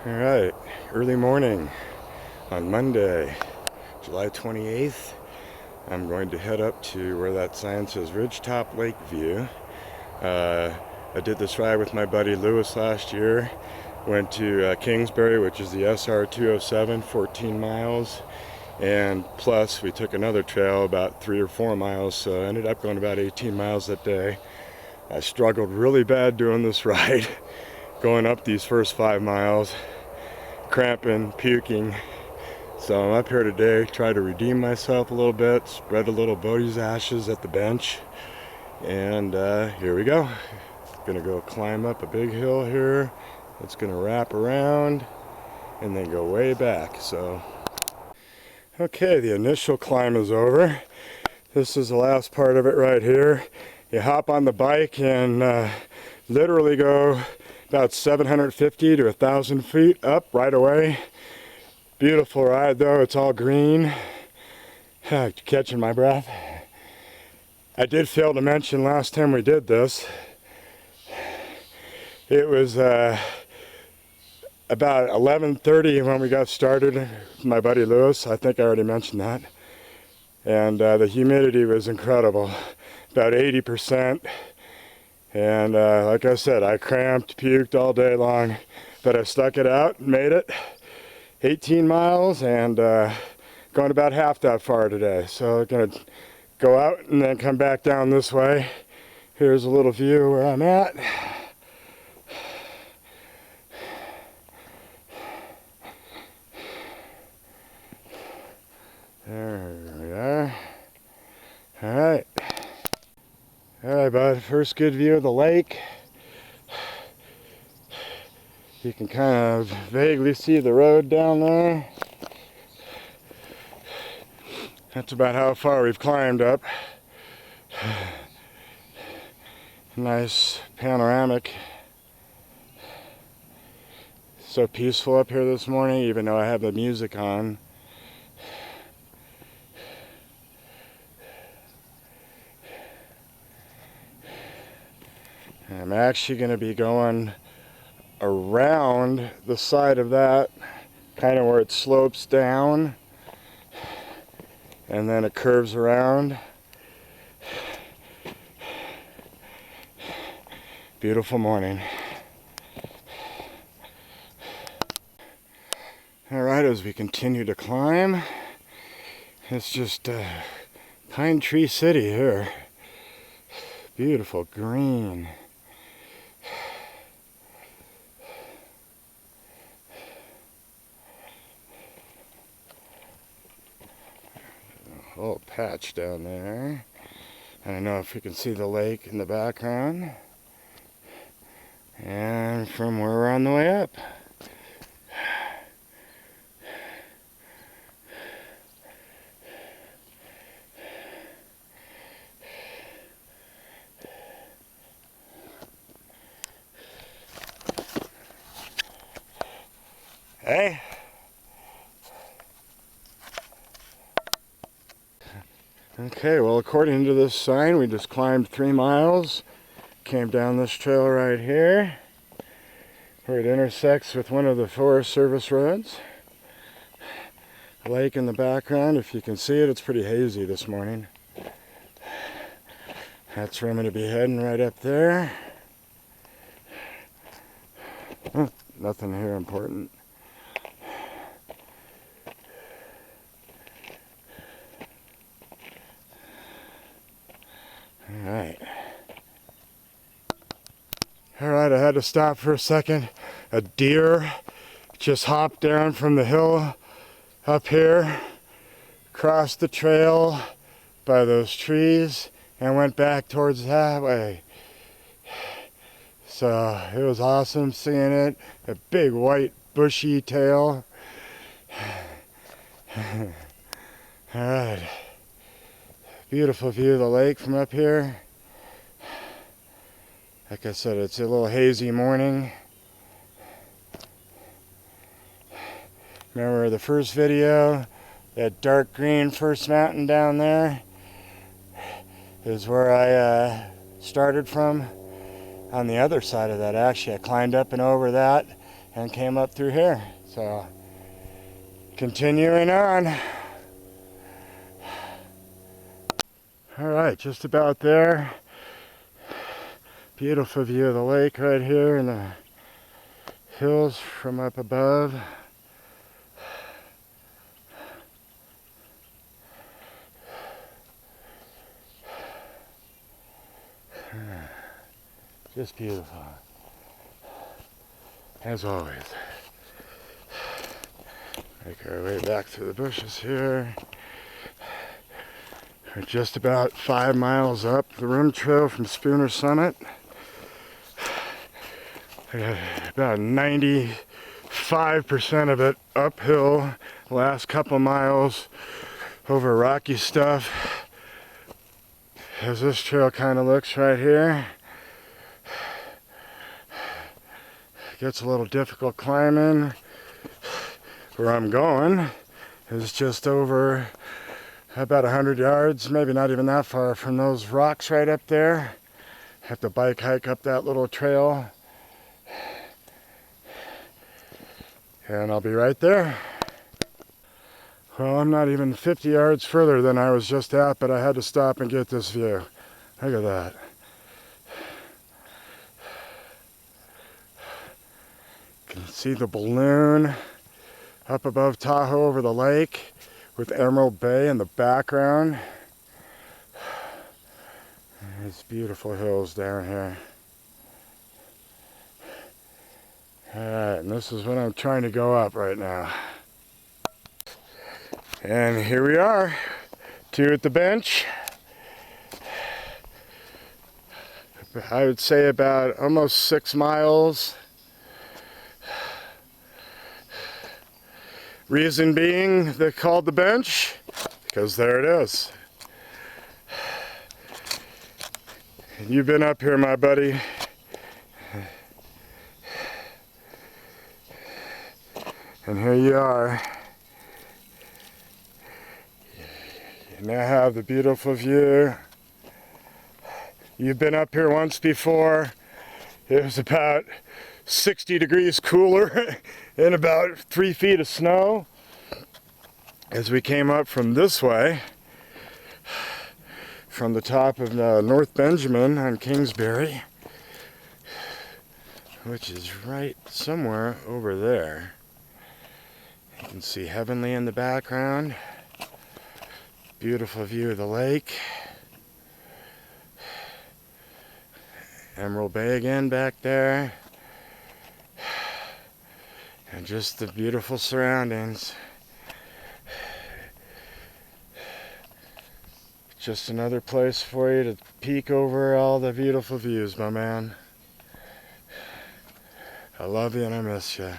Alright, early morning on Monday, July 28th. I'm going to head up to where that sign says Ridgetop Lakeview. I did this ride with my buddy Lewis last year. Went to Kingsbury, which is the SR 207, 14 miles. And plus, we took another trail about 3 or 4 miles, so I ended up going about 18 miles that day. I struggled really bad doing this ride, going up these first 5 miles, cramping, puking. So I'm up here today, try to redeem myself a little bit, spread a little Bodie's ashes at the bench, and here we go. Gonna go climb up a big hill here. It's gonna wrap around and then go way back. So, okay, the initial climb is over. This is the last part of it right here. You hop on the bike and literally go about 750 to 1,000 feet up right away. Beautiful ride though, it's all green. Catching my breath. I did fail to mention last time we did this, it was about 11:30 when we got started with my buddy Lewis. I think I already mentioned that. And the humidity was incredible, about 80%. And like I said, I cramped, puked all day long, but I stuck it out, made it. 18 miles and going about half that far today. So I'm gonna go out and then come back down this way. Here's a little view where I'm at. There we are. All right. All right, bud, first good view of the lake. You can kind of vaguely see the road down there. That's about how far we've climbed up. Nice panoramic. So peaceful up here this morning, even though I have the music on. I'm actually going to be going around the side of that, kind of where it slopes down and then it curves around. Beautiful morning. Alright, as we continue to climb, it's just Pine Tree City here. Beautiful green. Whole patch down there. I don't know if you can see the lake in the background. And from where we're on the way up. Hey. Okay, well, according to this sign, we just climbed 3 miles, came down this trail right here, where it intersects with one of the Forest Service roads. Lake in the background, if you can see it, it's pretty hazy this morning. That's where I'm going to be heading, right up there. Nothing here important. Alright, I had to stop for a second. A deer just hopped down from the hill up here, crossed the trail by those trees, and went back towards that way. So it was awesome seeing it. A big white bushy tail. Alright. Beautiful view of the lake from up here. Like I said, it's a little hazy morning. Remember the first video? That dark green first mountain down there is where I started from. On the other side of that, actually, I climbed up and over that and came up through here. So continuing on. All right, just about there. Beautiful view of the lake right here and the hills from up above. Just beautiful, as always. Make our way back through the bushes here. We're just about 5 miles up the rim trail from Spooner Summit. About 95% of it uphill. Last couple miles over rocky stuff. As this trail kind of looks right here. Gets a little difficult climbing. Where I'm going is just over about 100 yards, maybe not even that far from those rocks right up there. Have to bike hike up that little trail. And I'll be right there. Well, I'm not even 50 yards further than I was just at, but I had to stop and get this view. Look at that. You can see the balloon up above Tahoe over the lake with Emerald Bay in the background. These beautiful hills down here. Alright, and this is what I'm trying to go up right now. And here we are, 2 at the bench. I would say about almost 6 miles. Reason being they called the bench, because there it is. And you've been up here, my buddy. And here you are. You now have the beautiful view. You've been up here once before. It was about 60 degrees cooler and about 3 feet of snow. As we came up from this way, from the top of North Benjamin on Kingsbury, which is right somewhere over there. You can see Heavenly in the background. Beautiful view of the lake. Emerald Bay again back there. And just the beautiful surroundings. Just another place for you to peek over all the beautiful views, my man. I love you and I miss you.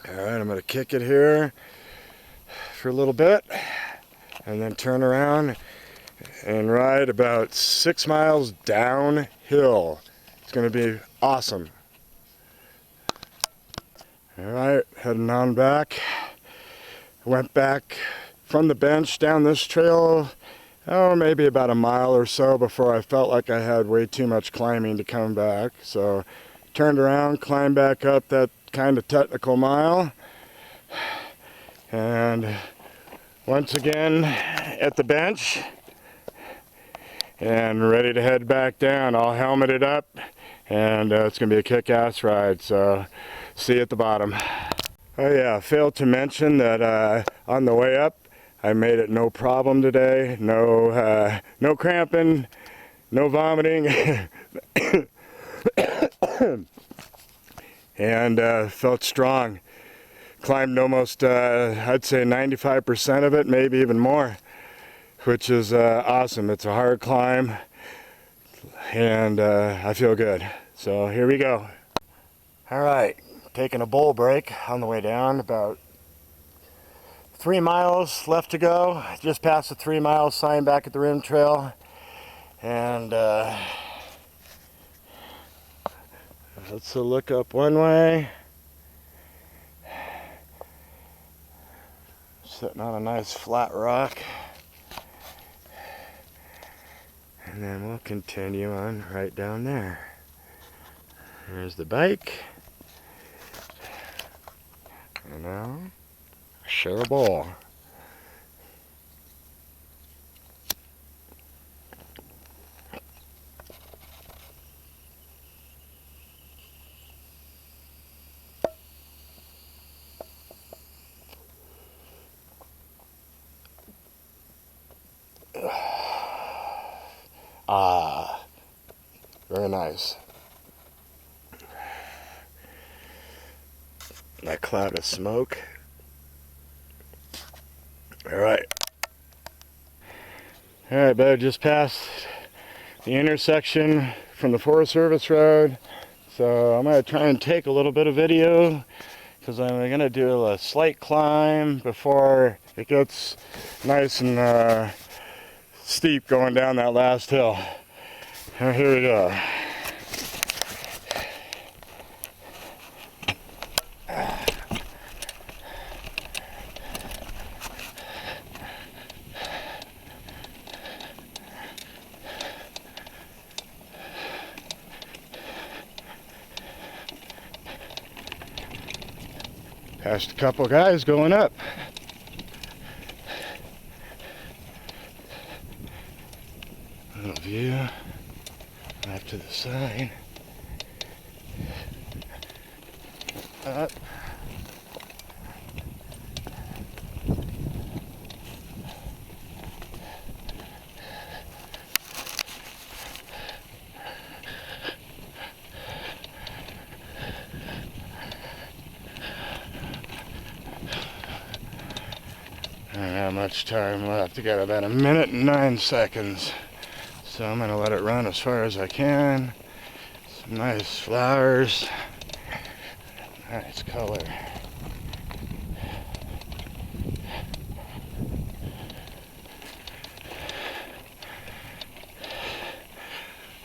Alright, I'm going to kick it here for a little bit and then turn around and ride about 6 miles downhill. It's going to be awesome. Alright, heading on back. Went back from the bench down this trail, maybe about a mile or so before I felt like I had way too much climbing to come back. So turned around, climbed back up that kind of technical mile, and once again at the bench and ready to head back down, all helmeted up, and it's gonna be a kick-ass ride. So see you at the bottom. Oh yeah, failed to mention that on the way up I made it no problem today. No cramping, no vomiting. And felt strong. Climbed almost, I'd say 95% of it, maybe even more, which is awesome. It's a hard climb, and I feel good. So here we go. All right, taking a bowl break on the way down. About 3 miles left to go. Just past the 3 mile sign back at the rim trail, and let's look up one way. Sitting on a nice flat rock. And then we'll continue on right down there. There's the bike. And now, share a bowl. Ah, very nice. That cloud of smoke. All right. All right, bud, just passed the intersection from the Forest Service Road. So I'm gonna try and take a little bit of video because I'm gonna do a slight climb before it gets nice and steep going down that last hill. Here we go. Passed a couple guys going up. Little view off to the side. Up. I don't have much time left. I got about 1:09. So I'm gonna let it run as far as I can. Some nice flowers. Nice color.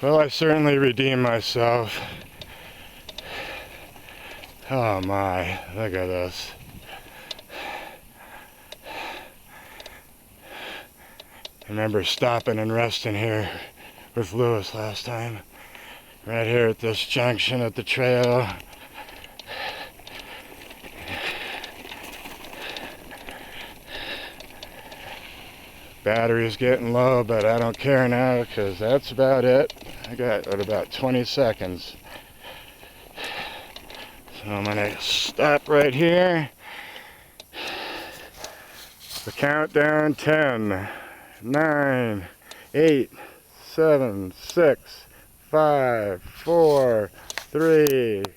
Well, I certainly redeemed myself. Oh my, look at this. I remember stopping and resting here with Lewis last time. Right here at this junction at the trail. Battery's getting low, but I don't care now because that's about it. I got about 20 seconds. So I'm gonna stop right here. The countdown: 10, 9, 8, 7, 6, 5, 4, 3,